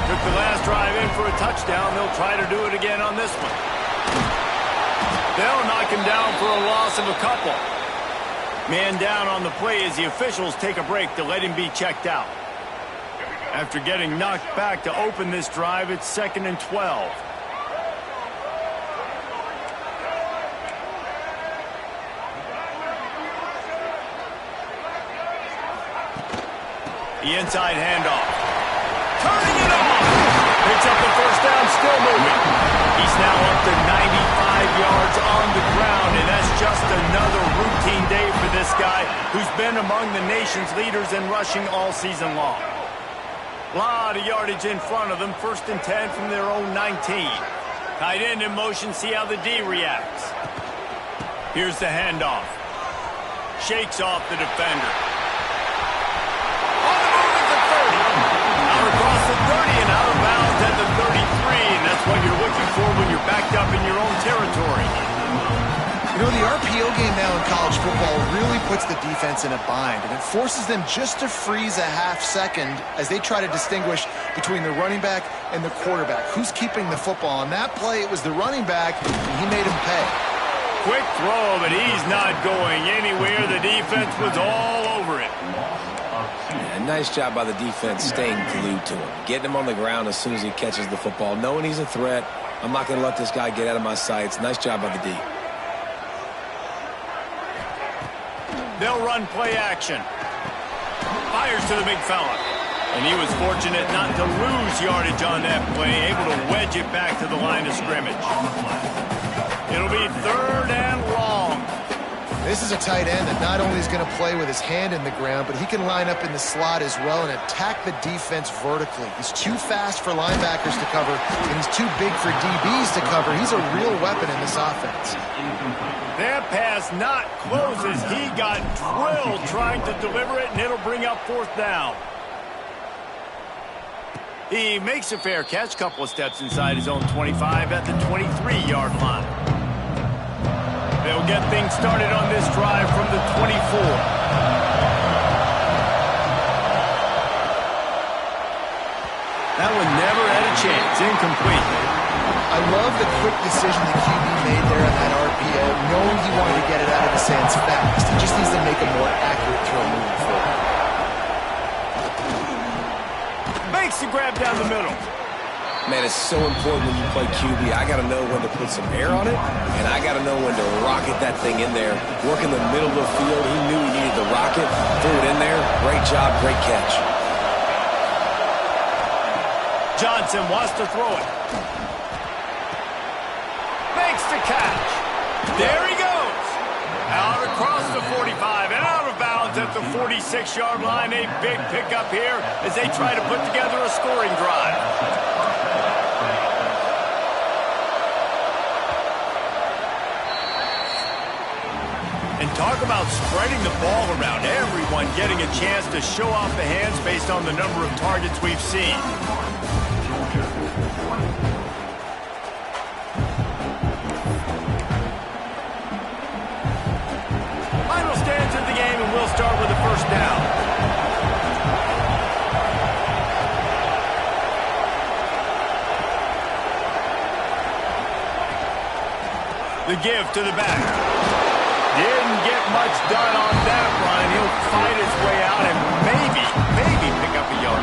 Took the last drive in for a touchdown. They'll try to do it again on this one. They'll knock him down for a loss of a couple. Man down on the play as the officials take a break to let him be checked out. After getting knocked back to open this drive, it's 2nd and 12. The inside handoff. Turning it off. Picks up the first down, still moving. He's now up to 95 yards on the ground, and that's just another routine day for this guy who's been among the nation's leaders in rushing all season long. A lot of yardage in front of them. 1st and 10 from their own 19. Tight end in motion. See how the D reacts. Here's the handoff. Shakes off the defender. On the move at the 30. Out across the 30 and out of bounds at the 33. And that's what you're looking for when you're backed up in your own territory. You know, the RPO game now in college football really puts the defense in a bind, and it forces them just to freeze a half second as they try to distinguish between the running back and the quarterback. Who's keeping the football? On that play, it was the running back, and he made him pay. Quick throw, but he's not going anywhere. The defense was all over it. Yeah, nice job by the defense staying glued to him. Getting him on the ground as soon as he catches the football. Knowing he's a threat, I'm not going to let this guy get out of my sights. Nice job by the D. They'll run play action. Fires to the big fella. And he was fortunate not to lose yardage on that play, able to wedge it back to the line of scrimmage. It'll be 3rd and long. This is a tight end that not only is going to play with his hand in the ground, but he can line up in the slot as well and attack the defense vertically. He's too fast for linebackers to cover, and he's too big for DBs to cover. He's a real weapon in this offense. That pass not close as he got drilled trying to deliver it, and it'll bring up 4th down. He makes a fair catch, couple of steps inside his own 25 at the 23-yard line. They'll get things started on this drive from the 24. That one never had a chance. Incomplete. I love the quick decision the QB made there on that RPO, knowing he wanted to get it out of his hands fast. He just needs to make a more accurate throw moving forward. Makes the grab down the middle. Man, it's so important when you play QB. I got to know when to put some air on it, and I got to know when to rocket that thing in there. Work in the middle of the field. He knew he needed the rocket. Threw it in there. Great job, great catch. Johnson wants to throw it. Makes the catch. There he goes. Out across the 45 and out of bounds at the 46-yard line. A big pickup here as they try to put together a scoring drive. And talk about spreading the ball around. Everyone getting a chance to show off the hands based on the number of targets we've seen. Final stands of the game, and we'll start with a first down. The give to the back. Didn't get much done on that run. He'll fight his way out and maybe pick up a yard.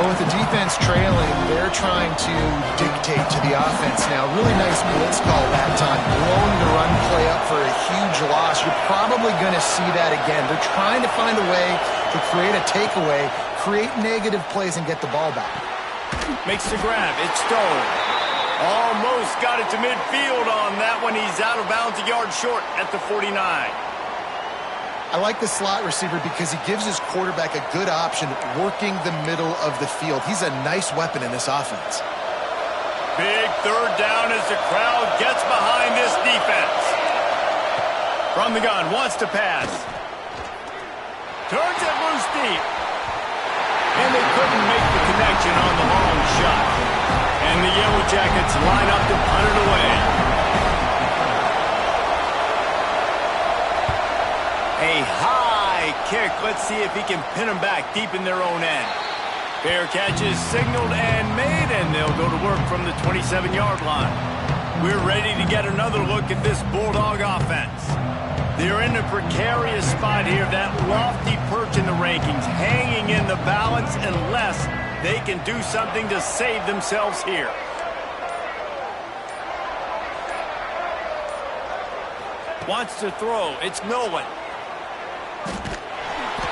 Well, with the defense trailing, they're trying to dictate to the offense now. Really nice blitz call that time. Blowing the run play up for a huge loss. You're probably going to see that again. They're trying to find a way to create a takeaway, create negative plays, and get the ball back. Makes the grab. It's stolen. Almost got it to midfield on that one. He's out of bounds a yard short at the 49. I like the slot receiver because he gives his quarterback a good option working the middle of the field. He's a nice weapon in this offense. Big third down as the crowd gets behind this defense. From the gun, wants to pass. Turns it loose deep. And they couldn't make the connection on the long shot. And the Yellow Jackets line up to punt it away. A high kick. Let's see if he can pin them back deep in their own end. Fair catch is signaled and made, and they'll go to work from the 27-yard line. We're ready to get another look at this Bulldog offense. They're in a precarious spot here, that lofty perch in the rankings, hanging in the balance unless they can do something to save themselves here. Wants to throw. It's Nolan.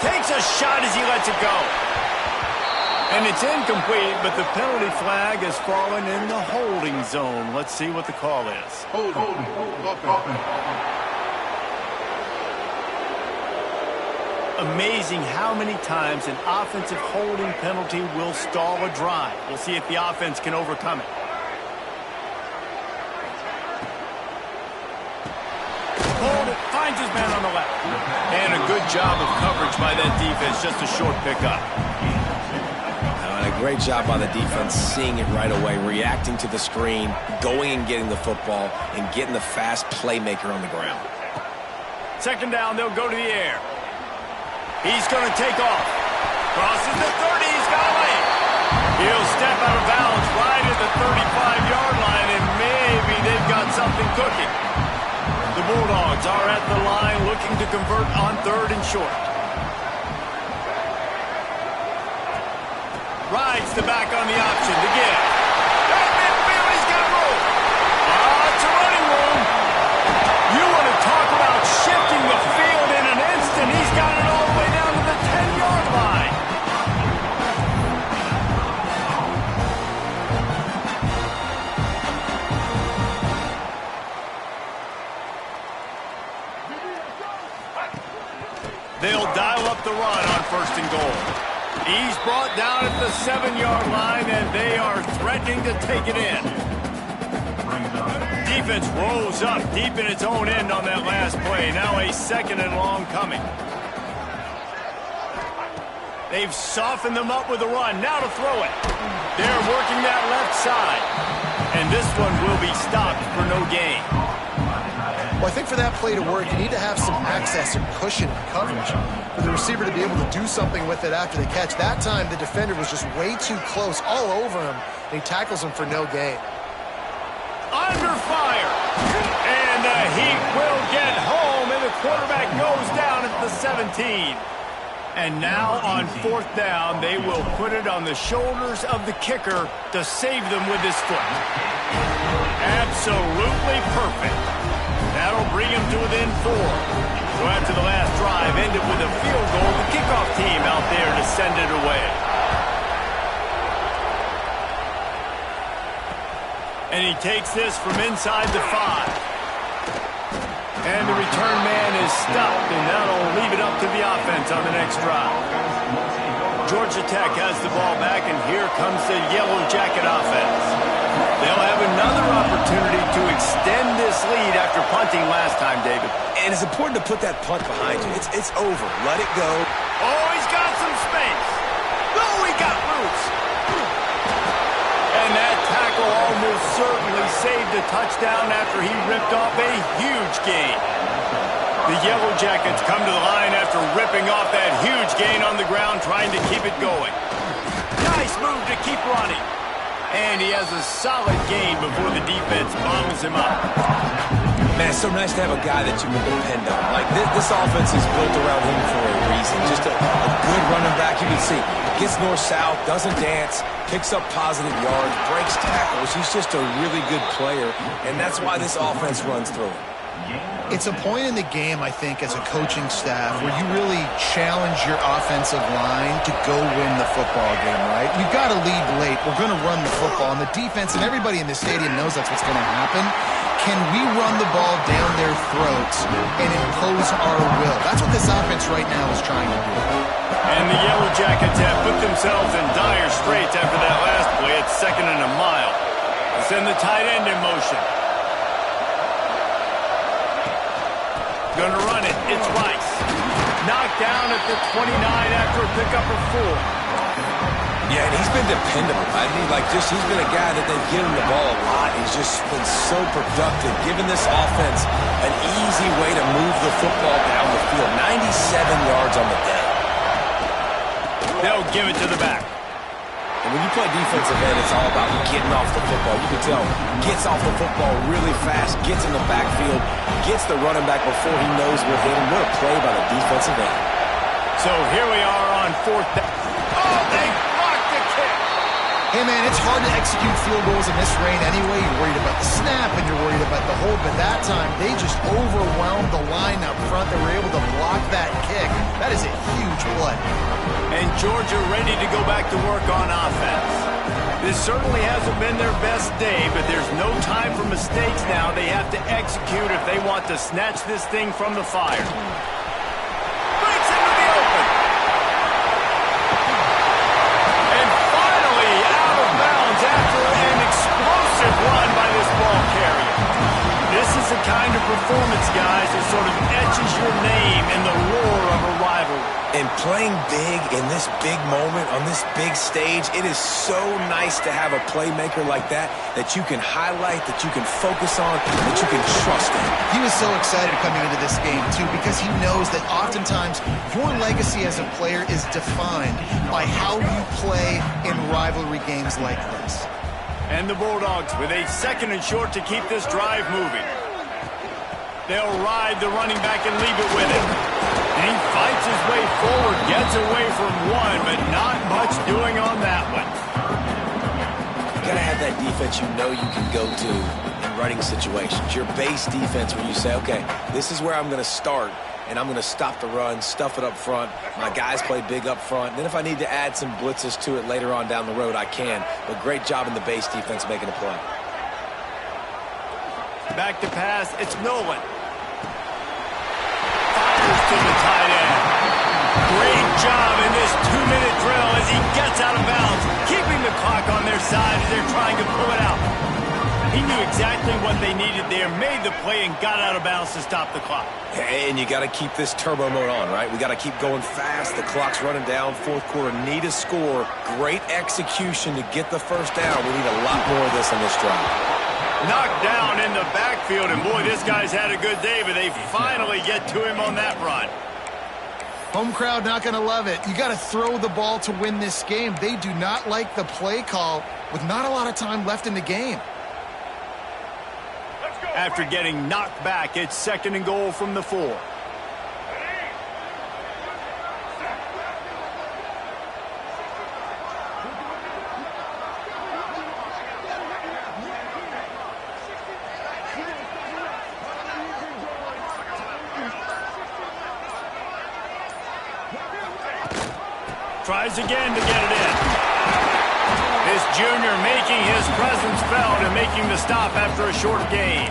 Takes a shot as he lets it go. And it's incomplete, but the penalty flag has fallen in the holding zone. Let's see what the call is. Hold. Amazing how many times an offensive holding penalty will stall a drive. We'll see if the offense can overcome it. Hold it, finds his man on the left. And a good job of coverage by that defense, just a short pickup. And a great job by the defense, seeing it right away, reacting to the screen, going and getting the football, and getting the fast playmaker on the ground. Second down, they'll go to the air. He's going to take off. Crosses the 30. He's got a lane. He'll step out of bounds right at the 35-yard line, and maybe they've got something cooking. The Bulldogs are at the line looking to convert on third and short. Rides the back on the option to give. At midfield, he's got room. It's a running room. You want to talk about shifting the field in an instant. He's got it all the way down to the 10-yard line. They'll dial up the run on first and goal. He's brought down at the 7-yard line, and they are threatening to take it in. Defense rolls up deep in its own end on that last play. Now a second and long coming. They've softened them up with a run. Now to throw it. They're working that left side. And this one will be stopped for no gain. Well, I think for that play to work, you need to have some access and cushion and coverage for the receiver to be able to do something with it after the catch. That time, the defender was just way too close, all over him, and he tackles him for no gain. Under fire. And the Heat will get home, and the quarterback goes down at the 17. And now on 4th down, they will put it on the shoulders of the kicker to save them with his foot. Absolutely perfect. That'll bring him to within 4. So after the last drive ended with a field goal, the kickoff team out there to send it away. And he takes this from inside the 5. And the return man is stopped, and that'll leave it up to the offense on the next drive. Georgia Tech has the ball back, and here comes the Yellow Jacket offense. They'll have another opportunity to extend this lead after punting last time, David. And it's important to put that punt behind you. It's over. Let it go. Oh, he's got some space. Oh, he got loose. And that tackle almost certainly saved a touchdown after he ripped off a huge gain. The Yellow Jackets come to the line after ripping off that huge gain on the ground, trying to keep it going. Nice move to keep running. And he has a solid gain before the defense bottles him up. Man, it's so nice to have a guy that you can depend on. Like, this offense is built around him for a reason. Just a good running back. You can see, gets north-south, doesn't dance, picks up positive yards, breaks tackles. He's just a really good player, and that's why this offense runs through him. It's a point in the game, I think, as a coaching staff where you really challenge your offensive line to go win the football game, right? We've got to lead late. We're going to run the football, and the defense and everybody in the stadium knows that's what's going to happen. Can we run the ball down their throats and impose our will? That's what this offense right now is trying to do. And the Yellow Jackets have put themselves in dire straits after that last play at 2nd and a mile. They send the tight end in motion. Going to run it. It's Rice. Knocked down at the 29 after a pickup of 4. Yeah, and he's been dependable. I mean, he's been a guy that they've given the ball a lot. He's just been so productive, giving this offense an easy way to move the football down the field. 97 yards on the day. They'll give it to the back. And when you play defensive end, it's all about getting off the football. You can tell, gets off the football really fast, gets in the backfield, gets the running back before he knows we're hitting. What a play by the defensive end. So here we are on 4th down. Oh, they blocked the kick. Hey, man, it's hard to execute field goals in this rain anyway. You're worried about the snap and you're worried about the hold, but that time they just overwhelmed the line up front. They were able to block that kick. That is a huge play. And Georgia ready to go back to work on offense. This certainly hasn't been their best day, but there's no time for mistakes now. They have to execute if they want to snatch this thing from the fire. Breaks into the open. And finally out of bounds after an explosive run by this ball carrier. This is the kind of performance, guys, that sort of etches your name in the roar of a rivalry. And playing big in this big moment, on this big stage, it is so nice to have a playmaker like that you can highlight, that you can focus on, that you can trust in. He was so excited coming into this game, too, because he knows that oftentimes your legacy as a player is defined by how you play in rivalry games like this. And the Bulldogs with a 2nd and short to keep this drive moving. They'll ride the running back and leave it with him. And he fights his way forward, gets away from one, but not much doing on that one. You got to have that defense you know you can go to in running situations. Your base defense where you say, okay, this is where I'm going to start, and I'm going to stop the run, stuff it up front. My guys play big up front. Then if I need to add some blitzes to it later on down the road, I can. But great job in the base defense making a play. Back to pass, it's Nolan. To the tight end. Great job in this 2-minute drill as he gets out of bounds, keeping the clock on their side as they're trying to pull it out. He knew exactly what they needed there, made the play, and got out of bounds to stop the clock. And you got to keep this turbo mode on, right? We got to keep going fast. The clock's running down. 4th quarter, need a score. Great execution to get the first down. We need a lot more of this on this drive. Knocked down in the backfield, and boy, this guy's had a good day, but they finally get to him on that run. Home crowd not going to love it. You got to throw the ball to win this game. They do not like the play call with not a lot of time left in the game. After getting knocked back, it's 2nd and goal from the 4. Tries again to get it in. This junior making his presence felt and making the stop after a short gain.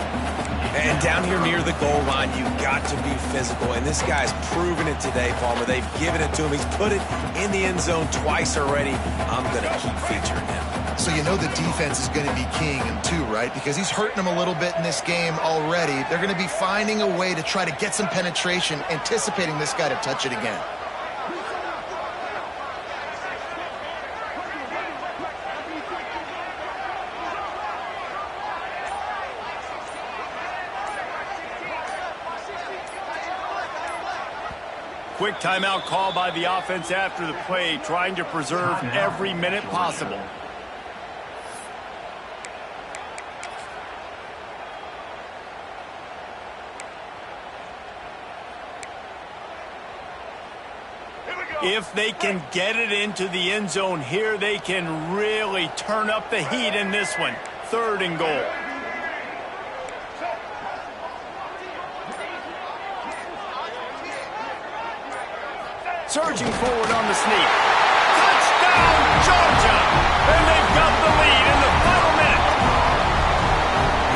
And down here near the goal line, you've got to be physical. And this guy's proven it today, Palmer. They've given it to him. He's put it in the end zone twice already. I'm going to keep featuring him. So you know the defense is going to be keying him too, right? Because he's hurting them a little bit in this game already. They're going to be finding a way to try to get some penetration, anticipating this guy to touch it again. Quick timeout call by the offense after the play, trying to preserve every minute possible. If they can get it into the end zone here, they can really turn up the heat in this one. 3rd and goal. Surging forward on the sneak. Touchdown, Georgia! And they've got the lead in the final minute.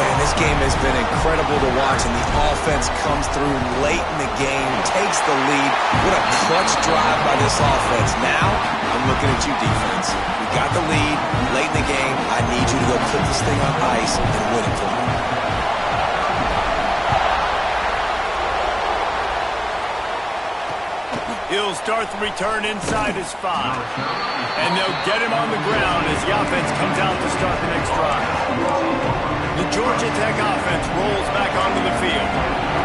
Man, this game has been incredible to watch, and the offense comes through late in the game, takes the lead. What a clutch drive by this offense. Now, I'm looking at you, defense. We got the lead late in the game. I need you to go put this thing on ice and win it for me. He'll start the return inside his 5. And they'll get him on the ground as the offense comes out to start the next drive. The Georgia Tech offense rolls back onto the field.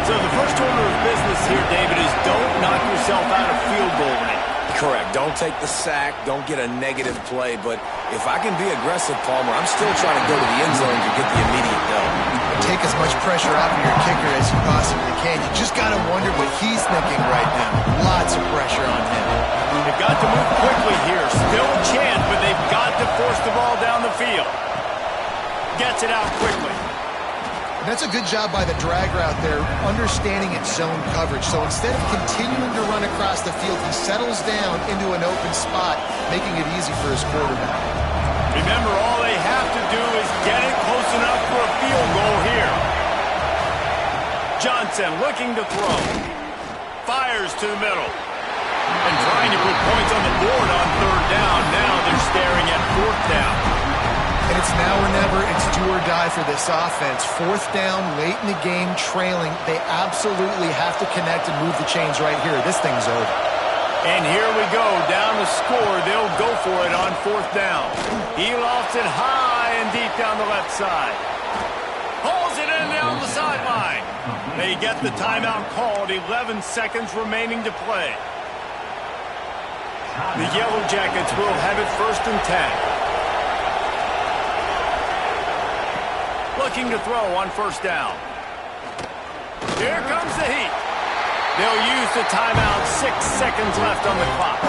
So the first order of business here, David, is don't knock yourself out of field goal range. Correct. Don't take the sack. Don't get a negative play. But if I can be aggressive, Palmer, I'm still trying to go to the end zone to get the immediate dub. Take as much pressure off of your kicker as you possibly can. You just got to wonder what he's thinking right now. Lots of pressure on him. They've got to move quickly here. Still a chance, but they've got to force the ball down the field. Gets it out quickly. And that's a good job by the drag route there, understanding its zone coverage. So instead of continuing to run across the field, he settles down into an open spot, making it easy for his quarterback. Remember, all they have to do is get it close enough for a field goal here. Johnson looking to throw. Fires to the middle. And trying to put points on the board on 3rd down. Now they're staring at 4th down. And it's now or never. It's do or die for this offense. 4th down, late in the game, trailing. They absolutely have to connect and move the chains right here. This thing's over. And here we go, down the score. They'll go for it on 4th down. He lofts it high and deep down the left side. Pulls it in down the sideline. They get the timeout called. 11 seconds remaining to play. The Yellow Jackets will have it 1st and 10. Looking to throw on 1st down. Here comes the heat. They'll use the timeout. 6 seconds left on the clock.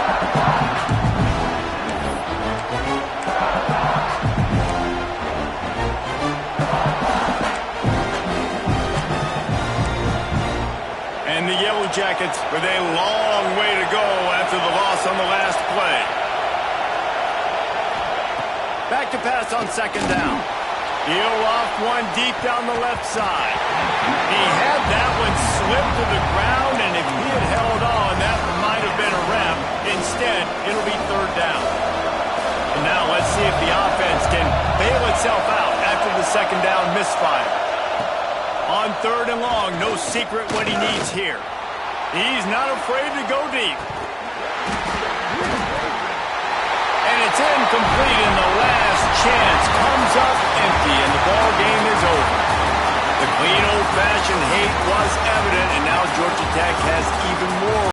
And the Yellow Jackets with a long way to go after the loss on the last play. Back to pass on 2nd down. He'll off one deep down the left side. He had that one slip to the ground, and if he had held on, that might have been a wrap. Instead, it'll be 3rd down. And now let's see if the offense can bail itself out after the 2nd down misfire. On 3rd and long, no secret what he needs here. He's not afraid to go deep. And it's incomplete, and the last chance comes up empty, and the ball game is over. The clean, old-fashioned hate was evident, and now Georgia Tech has even more